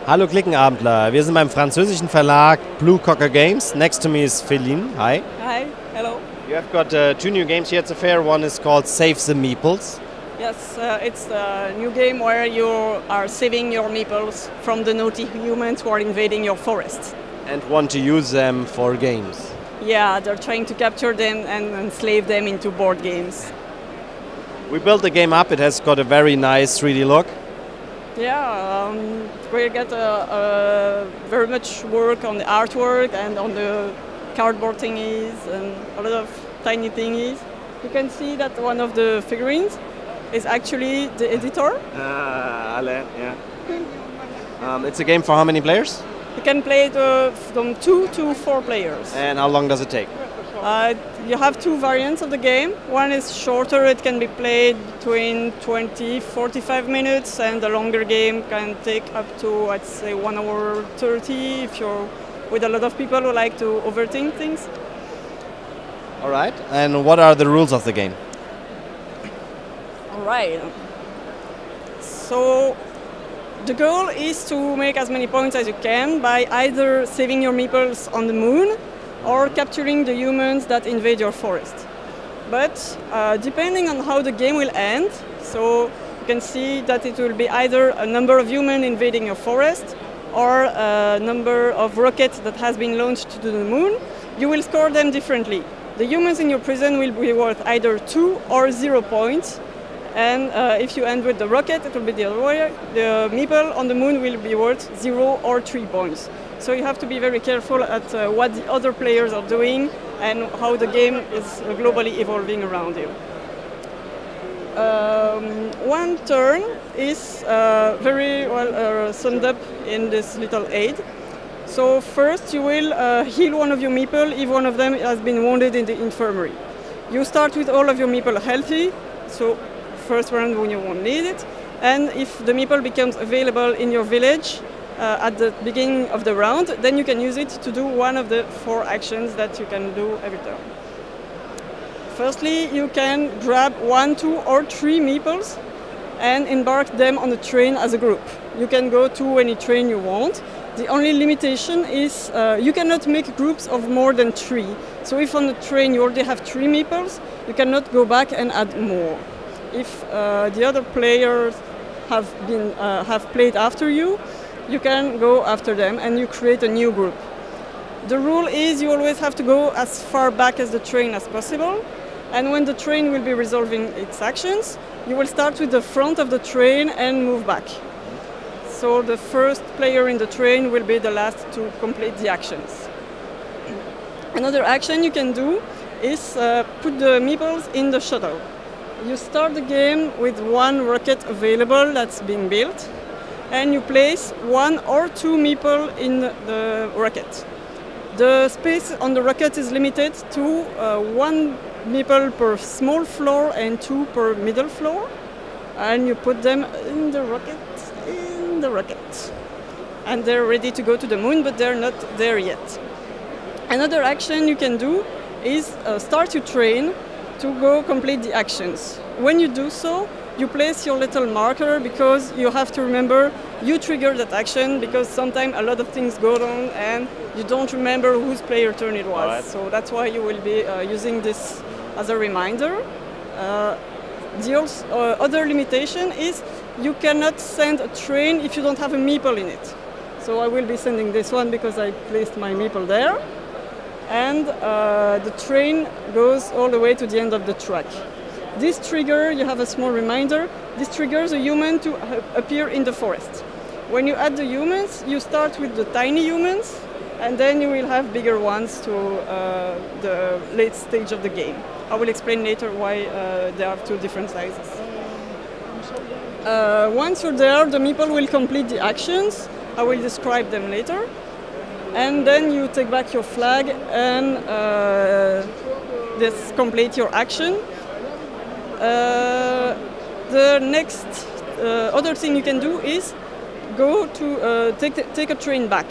Hallo Klickenabendler, wir sind beim französischen Verlag Blue Cocker Games. Next to me is Feline. Hi. Hi, hello. You have got two new games here at the fair. One is called Save the Meeples. Yes, it's a new game where you are saving your meeples from the naughty humans who are invading your forest. And want to use them for games. Yeah, they're trying to capture them and enslave them into board games. We built the game up. It has got a very nice 3D look. Yeah, we get very much work on the artwork and on the cardboard thingies and a lot of tiny thingies. You can see that one of the figurines is actually the editor. Ale, yeah. It's a game for how many players? You can play it from 2 to 4 players. And how long does it take? You have two variants of the game. One is shorter, it can be played between 20-45 minutes, and the longer game can take up to, I'd say, 1 hour 30 if you're with a lot of people who like to overthink things. All right. And what are the rules of the game? All right. So the goal is to make as many points as you can by either saving your meeples on the moon or capturing the humans that invade your forest. But depending on how the game will end, so you can see that it will be either a number of humans invading your forest or a number of rockets that has been launched to the moon, you will score them differently. The humans in your prison will be worth either 2 or 0 points, and if you end with the rocket, it will be the other way. The meeple on the moon will be worth 0 or 3 points. So you have to be very careful at what the other players are doing and how the game is globally evolving around you. One turn is very well summed up in this little aid. So first you will heal one of your meeple if one of them has been wounded in the infirmary. You start with all of your meeple healthy, so first round when you won't need it, and if the meeple becomes available in your village at the beginning of the round, then you can use it to do one of the 4 actions that you can do every turn. Firstly, you can grab 1, 2 or 3 meeples and embark them on a train as a group. You can go to any train you want. The only limitation is you cannot make groups of more than 3. So if on the train you already have 3 meeples, you cannot go back and add more. If the other players have played after you, you can go after them and you create a new group. The rule is you always have to go as far back as the train as possible, and when the train will be resolving its actions, you will start with the front of the train and move back. So the first player in the train will be the last to complete the actions. Another action you can do is put the meeples in the shuttle. You start the game with 1 rocket available that's being built, and you place 1 or 2 meeple in the rocket. The space on the rocket is limited to 1 meeple per small floor and 2 per middle floor, and you put them in the rocket, and they're ready to go to the moon, but they're not there yet. Another action you can do is start your train to go complete the actions. When you do so, you place your little marker because you have to remember you trigger that action, because sometimes a lot of things go wrong and you don't remember whose player turn it was. Right. So that's why you will be using this as a reminder. The other limitation is you cannot send a train if you don't have a meeple in it. So I will be sending this one because I placed my meeple there. And the train goes all the way to the end of the track. This trigger, you have a small reminder, this triggers a human to appear in the forest. When you add the humans, you start with the tiny humans, and then you will have bigger ones to the late stage of the game. I will explain later why they have 2 different sizes. Once you're there, the meeple will complete the actions. I will describe them later. And then you take back your flag and complete your action. The next other thing you can do is go to take a train back,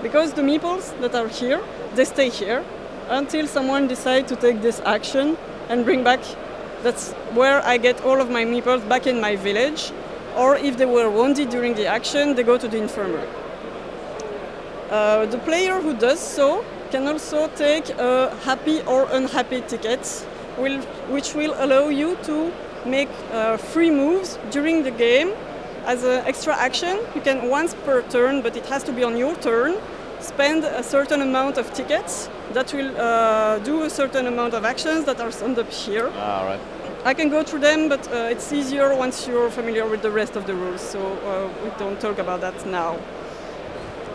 because the meeples that are here, they stay here until someone decides to take this action and bring back. That's where I get all of my meeples back in my village, or if they were wounded during the action, they go to the infirmary. The player who does so can also take a happy or unhappy ticket, which will allow you to make 3 moves during the game. As an extra action, you can once per turn, but it has to be on your turn, spend a certain amount of tickets that will do a certain amount of actions that are summed up here. All right. I can go through them, but it's easier once you're familiar with the rest of the rules, so we don't talk about that now.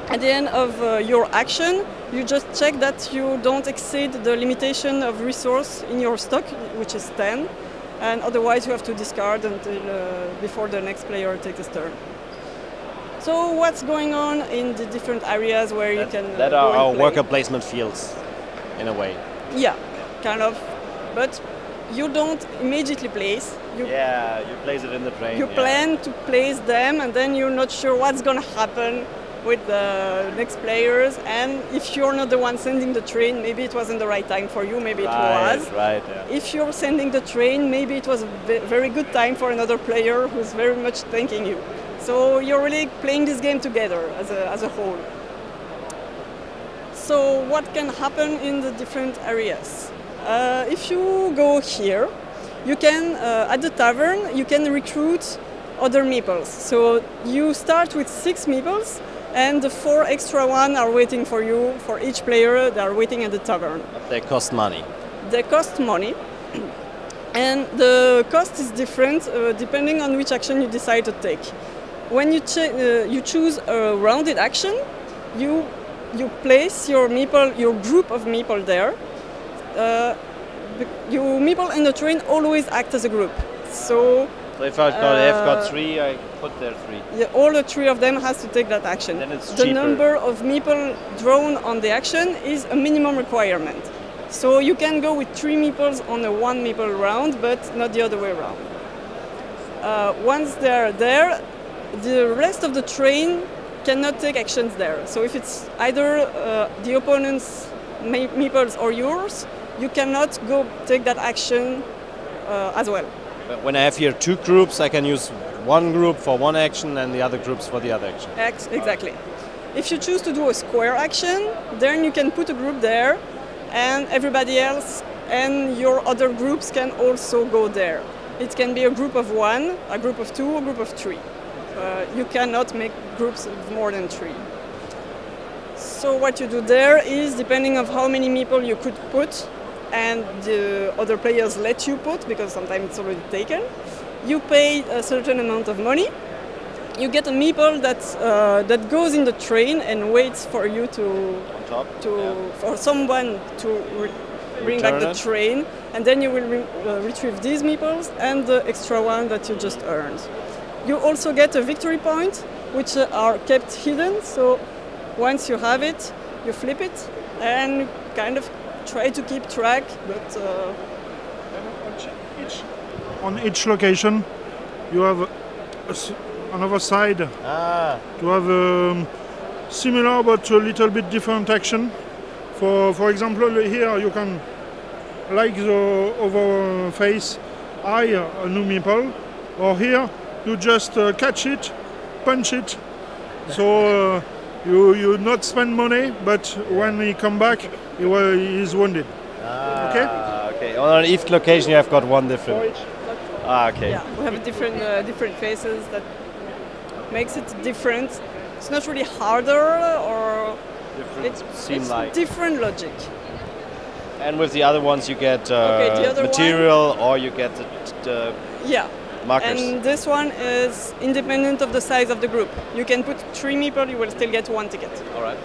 At the end of your action, you just check that you don't exceed the limitation of resource in your stock, which is 10, and otherwise you have to discard until before the next player takes his turn. So what's going on in the different areas where you can that are our worker placement fields, in a way. Yeah, kind of, but you don't immediately place. You place it in the train. You plan to place them, and then you're not sure what's going to happen with the next players, and if you're not the one sending the train, maybe it wasn't the right time for you, maybe it was. Right, yeah. If you're sending the train, maybe it was a very good time for another player who's very much thanking you. So you're really playing this game together as a whole. So what can happen in the different areas? If you go here, you can, at the tavern, you can recruit other meeples. So you start with 6 meeples, and the 4 extra ones are waiting for you. For each player, they are waiting at the tavern. But they cost money. They cost money, and the cost is different depending on which action you decide to take. When you choose a rounded action, you place your meeple, your group of meeple there. Your meeple and the train always act as a group. So if I've got 3, I put there 3. Yeah, all the 3 of them has to take that action. Then it's the cheaper. number of meeple drawn on the action is a minimum requirement. So you can go with 3 meeples on a 1 meeple round, but not the other way around. Once they're there, the rest of the train cannot take actions there. So if it's either the opponent's meeples or yours, you cannot go take that action as well. But when I have here 2 groups, I can use one group for one action and the other groups for the other action. Exactly. If you choose to do a square action, then you can put a group there, and everybody else and your other groups can also go there. It can be a group of 1, a group of 2, a group of 3. You cannot make groups of more than 3. So what you do there is, depending on how many meeple you could put, and the other players let you put, because sometimes it's already taken, you pay a certain amount of money. You get a meeple that goes in the train and waits for you for someone to bring back the train, and then you will retrieve these meeples and the extra one that you just earned. You also get a victory point, which are kept hidden. So once you have it, you flip it and kind of try to keep track. But on each location, you have another side to have a similar but a little bit different action. For example, here you can, like the other face, hire a new meeple, or here you just catch it, punch it. So you not spend money, but when he come back, he is wounded. Okay. On each location, you have got one different. Okay. Yeah, we have different faces that makes it different. It's not really harder, or it's different logic. And with the other ones, you get material, or you get the markers. And this one is independent of the size of the group. You can put 3 meeple, you will still get 1 ticket. All right.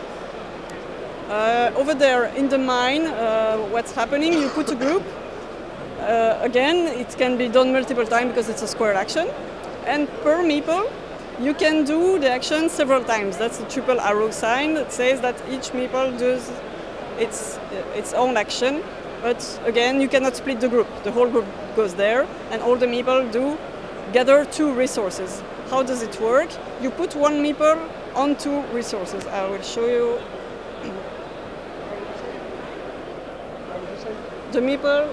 Over there in the mine, what's happening? You put a group. Again, it can be done multiple times because it's a square action. And per meeple, you can do the action several times. That's the triple arrow sign that says that each meeple does its own action. But again, you cannot split the group. The whole group goes there, and all the meeple do gather 2 resources. How does it work? You put 1 meeple on 2 resources. I will show you. The meeple,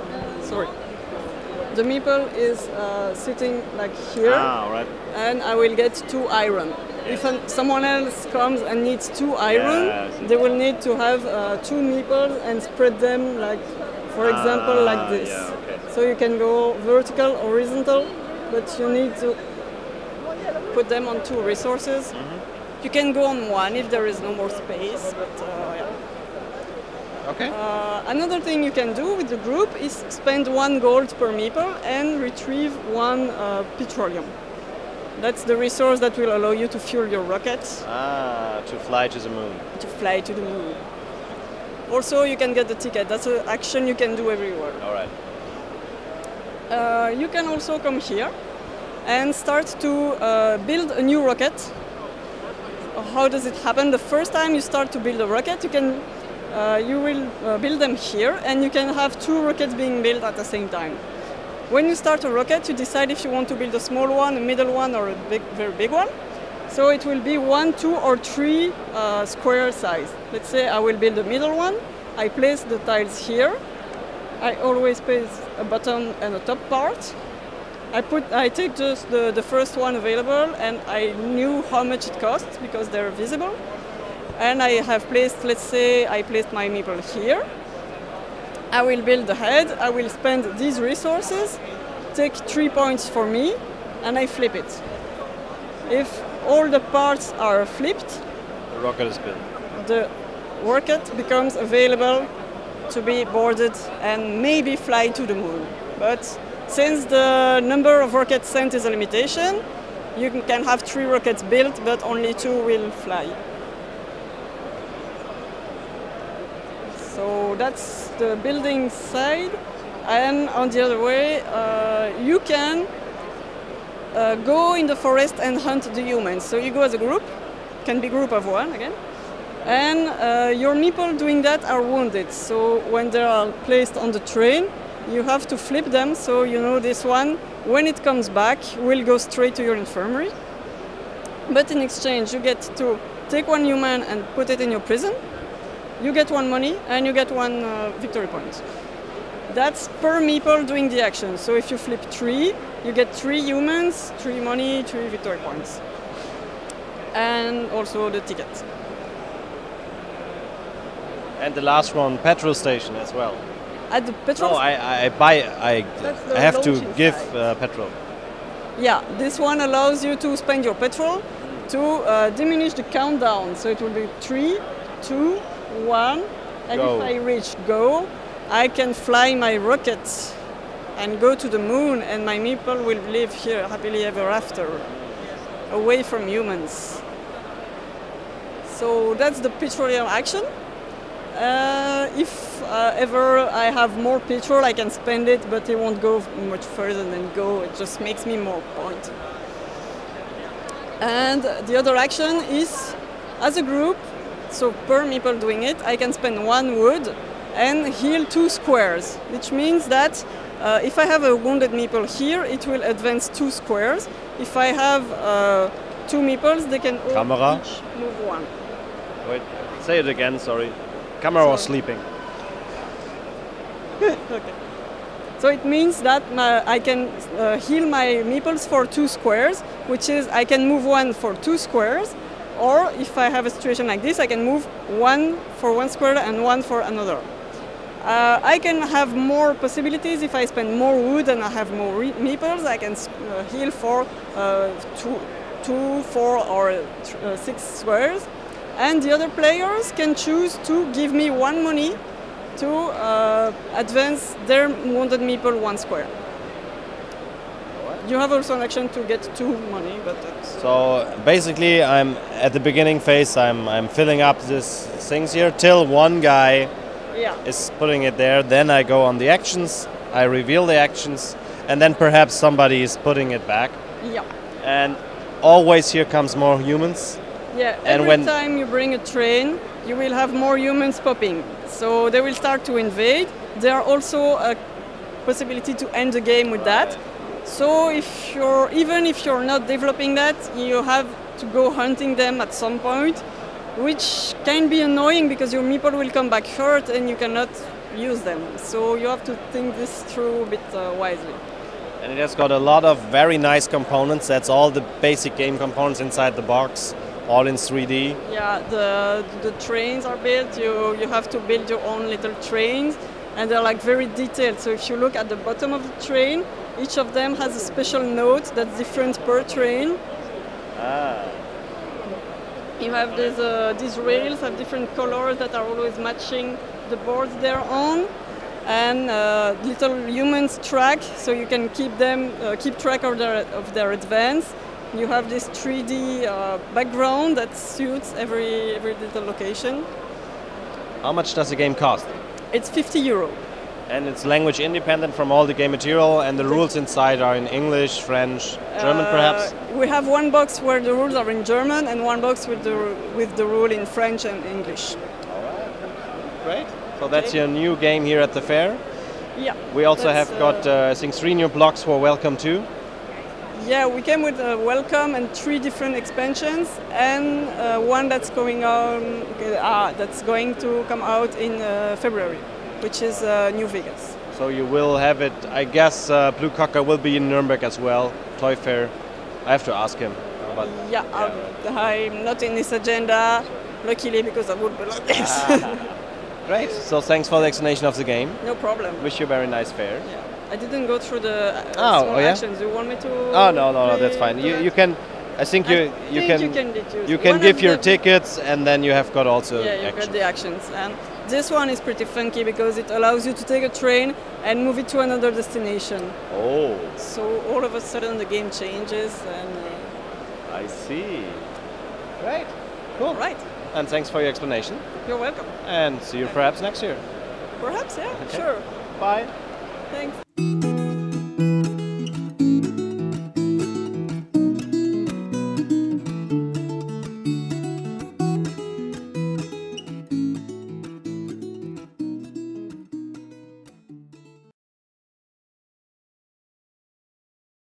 the meeple is sitting like here, right. and I will get 2 iron. If someone else comes and needs 2 iron, they will need to have 2 meeples and spread them, like, for example, like this. Yeah, okay. So you can go vertical, horizontal, but you need to put them on 2 resources. You can go on 1 if there is no more space, but yeah. Okay. Another thing you can do with the group is spend 1 gold per meeple and retrieve 1 petroleum. That's the resource that will allow you to fuel your rockets. To fly to the moon. To fly to the moon. Also, you can get the ticket. That's an action you can do everywhere. All right. You can also come here and start to build a new rocket. How does it happen? The first time you start to build a rocket, you will build them here, and you can have 2 rockets being built at the same time. When you start a rocket, you decide if you want to build a small one, a middle one, or a very big one. So it will be 1, 2, or 3 square size. Let's say I will build a middle one. I place the tiles here. I always place a bottom and a top part. I take just the first one available, and I knew how much it costs because they're visible. And I have placed, let's say, I placed my meeple here. I will build the head. I will spend these resources, take 3 points for me, and I flip it. If all the parts are flipped, the rocket is built. The rocket becomes available to be boarded and maybe fly to the moon. But since the number of rockets sent is a limitation, you can have 3 rockets built, but only 2 will fly. So that's the building side. And on the other way, you can go in the forest and hunt the humans. So you go as a group, can be group of 1 again, and your meeple doing that are wounded. So when they are placed on the train, you have to flip them, so you know this one, when it comes back, will go straight to your infirmary. But in exchange, you get to take 1 human and put it in your prison. You get 1 money, and you get 1 victory point. That's per meeple doing the action. So if you flip 3, you get 3 humans, 3 money, 3 victory points. And also the ticket. And the last one, petrol station as well. At the petrol. No, I have to give petrol. Yeah, this one allows you to spend your petrol to diminish the countdown. So it will be 3, 2, 1, and go. If I reach go, I can fly my rocket and go to the moon, and my meeple will live here happily ever after, away from humans. So that's the petroleum action. If ever I have more petrol, I can spend it, but it won't go much further than go. It just makes me more points. And the other action is, as a group, so per meeple doing it, I can spend 1 wood and heal 2 squares, which means that if I have a wounded meeple here, it will advance 2 squares. If I have 2 meeples, they can all each move 1. Wait, say it again, sorry. Camera was sleeping. Okay. So it means that I can heal my meeples for 2 squares, which is I can move 1 for 2 squares, or if I have a situation like this, I can move 1 for 1 square and 1 for another. I can have more possibilities if I spend more wood and I have more meeples. I can heal for 2, 4, or 6 squares. And the other players can choose to give me 1 money to advance their wounded meeple 1 square. You have also an action to get 2 money, but that's... So basically, I'm at the beginning phase. I'm filling up these things here till 1 guy is putting it there. Then I go on the actions. I reveal the actions, and then perhaps somebody is putting it back. Yeah. And always here comes more humans. Yeah. Every time you bring a train, you will have more humans popping. So they will start to invade. There are also a possibility to end the game with that. So even if you're not developing that, you have to go hunting them at some point, which can be annoying because your meeple will come back hurt and you cannot use them. So you have to think this through a bit wisely. And it has got a lot of very nice components. That's all the basic game components inside the box, all in 3D. Yeah, the trains are built. You have to build your own little trains, and they're like very detailed. So if you look at the bottom of the train, each of them has a special note that's different per train. You have these rails have different colors that are always matching the boards they're on, and little humans track, so you can keep track of their advance. You have this 3D background that suits every little location. How much does the game cost? It's €50. And it's language independent from all the game material, and the rules inside are in English, French, German perhaps? We have one box where the rules are in German and one box with the rule in French and English. All right. Great. So that's your new game here at the fair? Yeah. We also have got, I think, 3 new blocks for Welcome too. Yeah, we came with a Welcome and 3 different expansions, and one that's going to come out in February, which is New Vegas. So you will have it, I guess Blue Cocker will be in Nuremberg as well, Toy Fair. I have to ask him. But yeah, I'm not in this agenda, luckily, because I would be like this. Great, so thanks for the explanation of the game. No problem. Wish you a very nice fair. Yeah. I didn't go through the small actions. Do you want me to? Oh, no, that's fine. You can, I think you can give your tickets, and then you have got also you've got the actions. And this one is pretty funky because it allows you to take a train and move it to another destination. Oh. So all of a sudden the game changes, and I see. Right. Cool. Right. And thanks for your explanation. You're welcome. And see you perhaps next year. Perhaps, yeah, okay. Sure. Bye. Thanks.